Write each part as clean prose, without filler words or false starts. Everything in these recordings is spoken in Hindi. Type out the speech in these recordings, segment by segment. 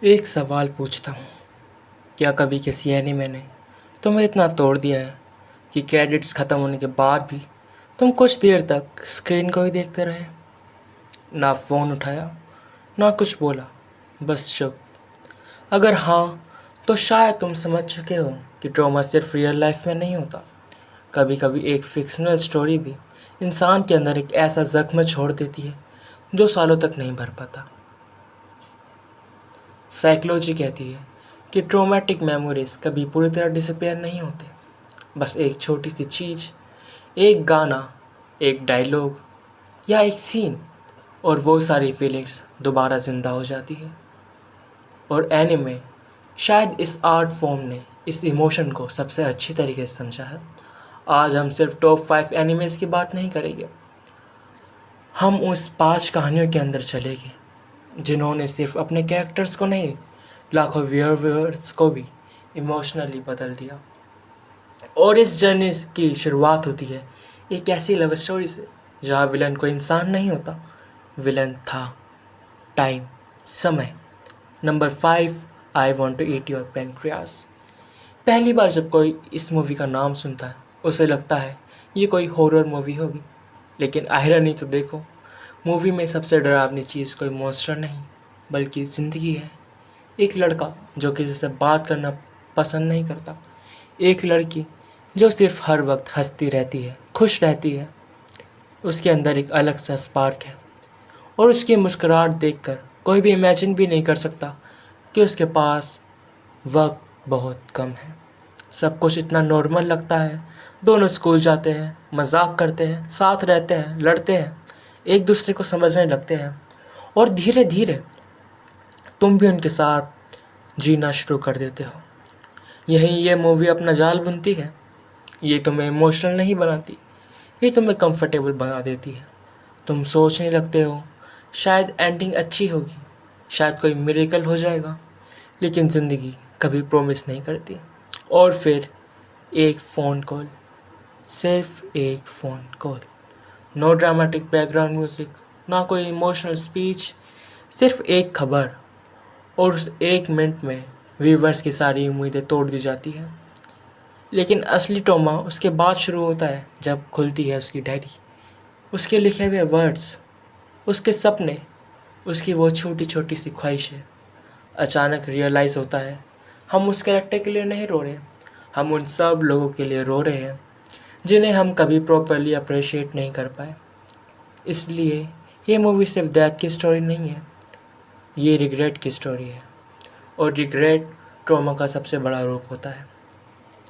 एक सवाल पूछता हूँ। क्या कभी किसी एनीमे ने तुम्हें इतना तोड़ दिया है कि क्रेडिट्स ख़त्म होने के बाद भी तुम कुछ देर तक स्क्रीन को ही देखते रहे? ना फ़ोन उठाया, ना कुछ बोला, बस चुप। अगर हाँ, तो शायद तुम समझ चुके हो कि ट्रॉमा सिर्फ रियल लाइफ में नहीं होता। कभी कभी एक फिक्शनल स्टोरी भी इंसान के अंदर एक ऐसा जख्म छोड़ देती है जो सालों तक नहीं भर पाता। साइकोलॉजी कहती है कि ट्रॉमेटिक मेमोरीज कभी पूरी तरह डिसअपेयर नहीं होते। बस एक छोटी सी चीज़, एक गाना, एक डायलॉग या एक सीन, और वो सारी फीलिंग्स दोबारा ज़िंदा हो जाती है। और एनिमे शायद इस आर्ट फॉर्म ने इस इमोशन को सबसे अच्छी तरीके से समझा है। आज हम सिर्फ टॉप 5 एनिमेज की बात नहीं करेंगे, हम उस 5 कहानियों के अंदर चलेंगे जिन्होंने सिर्फ अपने कैरेक्टर्स को नहीं, लाखों व्यूअर्स को भी इमोशनली बदल दिया। और इस जर्नी की शुरुआत होती है एक ऐसी लव स्टोरी से जहाँ विलन कोई इंसान नहीं होता, विलन था टाइम, समय। Number 5, I want to eat your pancreas. पहली बार जब कोई इस मूवी का नाम सुनता है उसे लगता है ये कोई हॉरर मूवी होगी, लेकिन आयरनी तो देखो, मूवी में सबसे डरावनी चीज़ कोई मॉन्स्टर नहीं बल्कि ज़िंदगी है। एक लड़का जो किसी से बात करना पसंद नहीं करता, एक लड़की जो सिर्फ हर वक्त हंसती रहती है, खुश रहती है। उसके अंदर एक अलग सा स्पार्क है और उसकी मुस्कुराहट देखकर कोई भी इमेजिन भी नहीं कर सकता कि उसके पास वक्त बहुत कम है। सब कुछ इतना नॉर्मल लगता है, दोनों स्कूल जाते हैं, मजाक करते हैं, साथ रहते हैं, लड़ते हैं, एक दूसरे को समझने लगते हैं और धीरे धीरे तुम भी उनके साथ जीना शुरू कर देते हो। यही ये मूवी अपना जाल बुनती है। ये तुम्हें इमोशनल नहीं बनाती, ये तुम्हें कंफर्टेबल बना देती है। तुम सोचने लगते हो शायद एंडिंग अच्छी होगी, शायद कोई मिरेकल हो जाएगा, लेकिन ज़िंदगी कभी प्रॉमिस नहीं करती। और फिर एक फ़ोन कॉल, सिर्फ एक phone call, no dramatic background music, ना कोई इमोशनल स्पीच, सिर्फ एक खबर, और उस एक मिनट में व्यूवर्स की सारी उम्मीदें तोड़ दी जाती है। लेकिन असली ट्रॉमा उसके बाद शुरू होता है जब खुलती है उसकी डायरी, उसके लिखे हुए वर्ड्स, उसके सपने, उसकी वो छोटी छोटी सी ख्वाहिशें। अचानक रियलाइज़ होता है हम उस कैरेक्टर के लिए नहीं रो रहे, हम उन सब लोगों के लिए रो रहे हैं जिन्हें हम कभी प्रॉपरली अप्रिशिएट नहीं कर पाए। इसलिए ये मूवी सिर्फ डेथ की स्टोरी नहीं है, ये रिग्रेट की स्टोरी है। और रिग्रेट ट्रॉमा का सबसे बड़ा रूप होता है।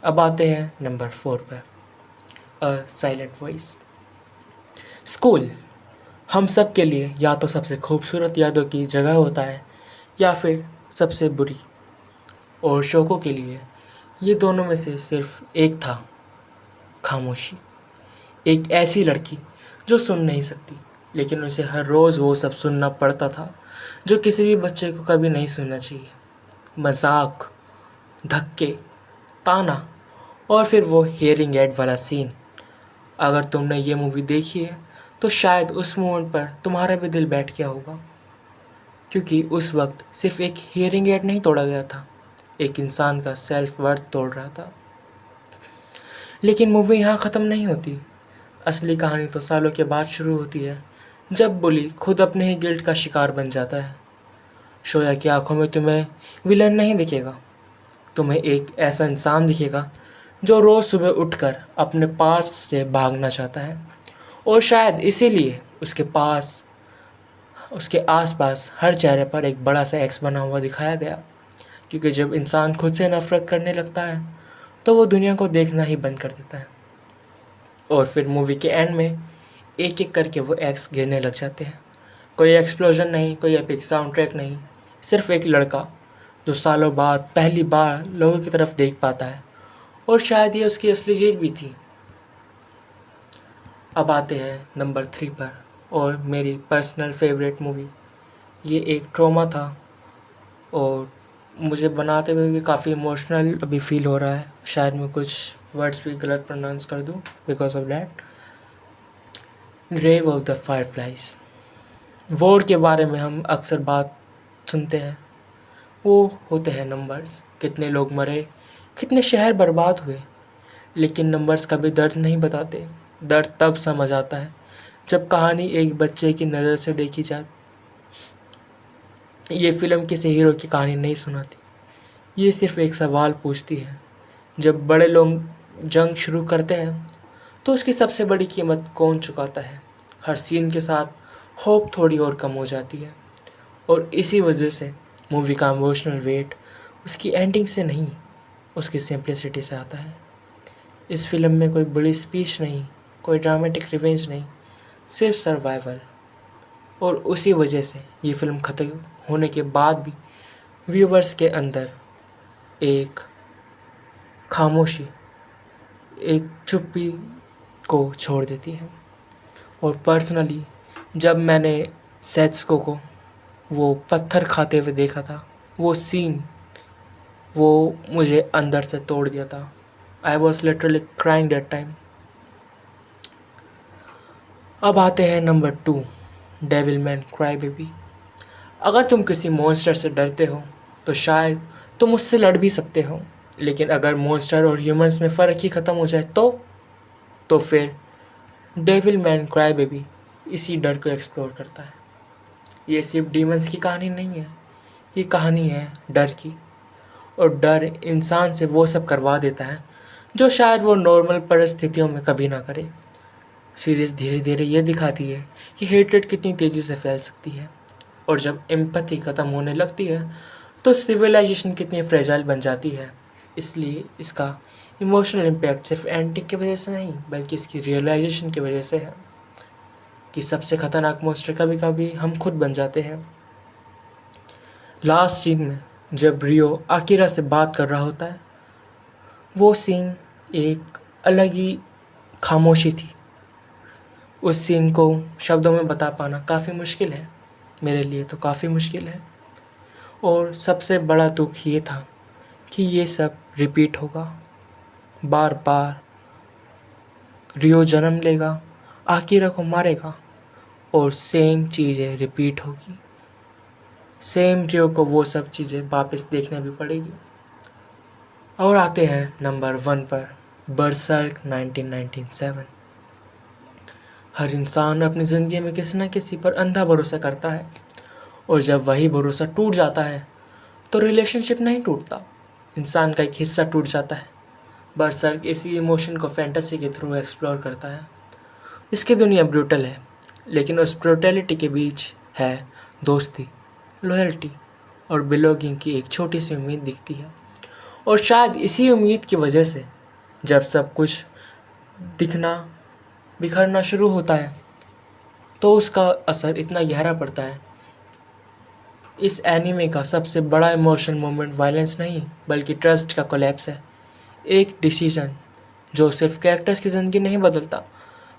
अब आते हैं नंबर 4 पर, अ साइलेंट वॉइस। स्कूल हम सब के लिए या तो सबसे खूबसूरत यादों की जगह होता है या फिर सबसे बुरी। और शौकों के लिए ये दोनों में से सिर्फ एक था, खामोशी। एक ऐसी लड़की जो सुन नहीं सकती, लेकिन उसे हर रोज़ वो सब सुनना पड़ता था जो किसी भी बच्चे को कभी नहीं सुनना चाहिए। मजाक, धक्के, ताना, और फिर वो हियरिंग एड वाला सीन। अगर तुमने ये मूवी देखी है तो शायद उस मोमेंट पर तुम्हारा भी दिल बैठ गया होगा, क्योंकि उस वक्त सिर्फ एक हियरिंग एड नहीं तोड़ा गया था, एक इंसान का सेल्फ वर्थ तोड़ रहा था। लेकिन मूवी यहाँ ख़त्म नहीं होती। असली कहानी तो सालों के बाद शुरू होती है, जब बुली खुद अपने ही गिल्ट का शिकार बन जाता है। शोया की आंखों में तुम्हें विलन नहीं दिखेगा, तुम्हें एक ऐसा इंसान दिखेगा जो रोज़ सुबह उठकर अपने पास्ट से भागना चाहता है। और शायद इसीलिए उसके आसपास हर चेहरे पर एक बड़ा सा एक्स बना हुआ दिखाया गया, क्योंकि जब इंसान खुद से नफरत करने लगता है तो वो दुनिया को देखना ही बंद कर देता है। और फिर मूवी के एंड में एक एक करके वो एक्स गिरने लग जाते हैं। कोई एक्सप्लोजन नहीं, कोई एपिक साउंड ट्रैक नहीं, सिर्फ एक लड़का जो सालों बाद पहली बार लोगों की तरफ देख पाता है, और शायद ये उसकी असली जीत भी थी। अब आते हैं नंबर 3 पर, और मेरी पर्सनल फेवरेट मूवी। ये एक ट्रॉमा था और मुझे बनाते हुए भी काफ़ी इमोशनल अभी फील हो रहा है। शायद मैं कुछ वर्ड्स भी गलत प्रोनाउंस कर दूँ because of that. Grave of the fireflies. War के बारे में हम अक्सर बात सुनते हैं, वो होते हैं नंबर्स, कितने लोग मरे, कितने शहर बर्बाद हुए। लेकिन नंबर्स कभी दर्द नहीं बताते। दर्द तब समझ आता है जब कहानी एक बच्चे की नज़र से देखी जाए। ये फिल्म किसी हीरो की कहानी नहीं सुनाती, ये सिर्फ एक सवाल पूछती है, जब बड़े लोग जंग शुरू करते हैं तो उसकी सबसे बड़ी कीमत कौन चुकाता है। हर सीन के साथ होप थोड़ी और कम हो जाती है, और इसी वजह से मूवी का इमोशनल वेट उसकी एंडिंग से नहीं, उसकी सिंप्लिसिटी से आता है। इस फिल्म में कोई बड़ी स्पीच नहीं, कोई ड्रामेटिक रिवेंज नहीं, सिर्फ सर्वाइवल। और उसी वजह से ये फिल्म ख़त्म होने के बाद भी व्यूवर्स के अंदर एक खामोशी, एक चुप्पी को छोड़ देती है। और पर्सनली जब मैंने सेत्सुको को वो पत्थर खाते हुए देखा था, वो सीन वो मुझे अंदर से तोड़ दिया था। I was literally crying that time. अब आते हैं number 2, devil man cry baby. अगर तुम किसी मॉन्स्टर से डरते हो तो शायद तुम उससे लड़ भी सकते हो, लेकिन अगर मॉन्स्टर और ह्यूमंस में फ़र्क ही ख़त्म हो जाए तो फिर डेविल मैन क्राई बेबी इसी डर को एक्सप्लोर करता है। ये सिर्फ डीमंस की कहानी नहीं है, ये कहानी है डर की। और डर इंसान से वो सब करवा देता है जो शायद वो नॉर्मल परिस्थितियों में कभी ना करे। सीरीज़ धीरे धीरे ये दिखाती है कि हेट्रेड कितनी तेज़ी से फैल सकती है, और जब एम्पैथी ख़त्म होने लगती है तो सिविलाइजेशन कितनी फ्रेजाइल बन जाती है। इसलिए इसका इमोशनल इम्पैक्ट सिर्फ एंटिक की वजह से नहीं, बल्कि इसकी रियलाइजेशन की वजह से है कि सबसे ख़तरनाक मॉन्स्टर कभी कभी हम खुद बन जाते हैं। लास्ट सीन में जब रियो आकिरा से बात कर रहा होता है, वो सीन एक अलग ही खामोशी थी। उस सीन को शब्दों में बता पाना काफ़ी मुश्किल है, मेरे लिए तो काफ़ी मुश्किल है। और सबसे बड़ा दुख ये था कि ये सब रिपीट होगा, बार बार रियो जन्म लेगा, आकिरा को मारेगा, और सेम चीज़ें रिपीट होगी। सेम रियो को वो सब चीज़ें वापस देखने भी पड़ेगी। और आते हैं नंबर 1 पर, बरसर्क 1997। हर इंसान अपनी ज़िंदगी में किसी न किसी पर अंधा भरोसा करता है, और जब वही भरोसा टूट जाता है तो रिलेशनशिप नहीं टूटता, इंसान का एक हिस्सा टूट जाता है। बरसर्क इसी इमोशन को फैंटेसी के थ्रू एक्सप्लोर करता है। इसकी दुनिया ब्रूटल है, लेकिन उस ब्रूटलिटी के बीच है दोस्ती, लॉयल्टी और बिलोंगिंग की एक छोटी सी उम्मीद दिखती है। और शायद इसी उम्मीद की वजह से जब सब कुछ दिखना बिखरना शुरू होता है तो उसका असर इतना गहरा पड़ता है। इस एनीमे का सबसे बड़ा इमोशनल मोमेंट वायलेंस नहीं, बल्कि ट्रस्ट का कोलैप्स है। एक डिसीजन जो सिर्फ कैरेक्टर्स की ज़िंदगी नहीं बदलता,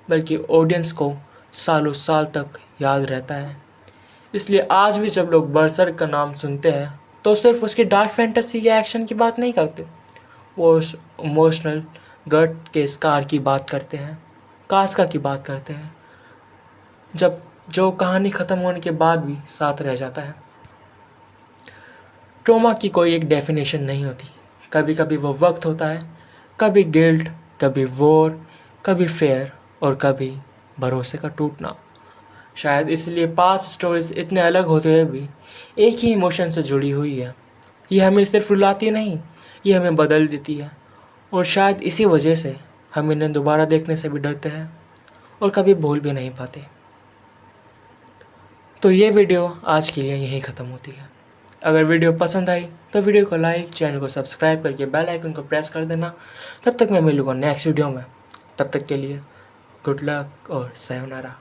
बल्कि ऑडियंस को सालों साल तक याद रहता है। इसलिए आज भी जब लोग बरसर्क का नाम सुनते हैं तो सिर्फ उसकी डार्क फैंटेसी या एक्शन की बात नहीं करते, वो उस इमोशनल गट के स्कार की बात करते हैं, कास्का की बात करते हैं, जब जो कहानी ख़त्म होने के बाद भी साथ रह जाता है। ट्रॉमा की कोई एक डेफिनेशन नहीं होती। कभी कभी वो वक्त होता है, कभी गिल्ट, कभी वॉर, कभी फेयर, और कभी भरोसे का टूटना। शायद इसलिए 5 स्टोरीज इतने अलग होते हुए भी एक ही इमोशन से जुड़ी हुई है। ये हमें सिर्फ रुलाती नहीं, ये हमें बदल देती है, और शायद इसी वजह से हम इन्हें दोबारा देखने से भी डरते हैं और कभी भूल भी नहीं पाते। तो ये वीडियो आज के लिए यहीं ख़त्म होती है। अगर वीडियो पसंद आई तो वीडियो को लाइक, चैनल को सब्सक्राइब करके बेल आइकन को प्रेस कर देना। तब तक मैं मिलूँगा नेक्स्ट वीडियो में। तब तक के लिए गुड लक और sayonara।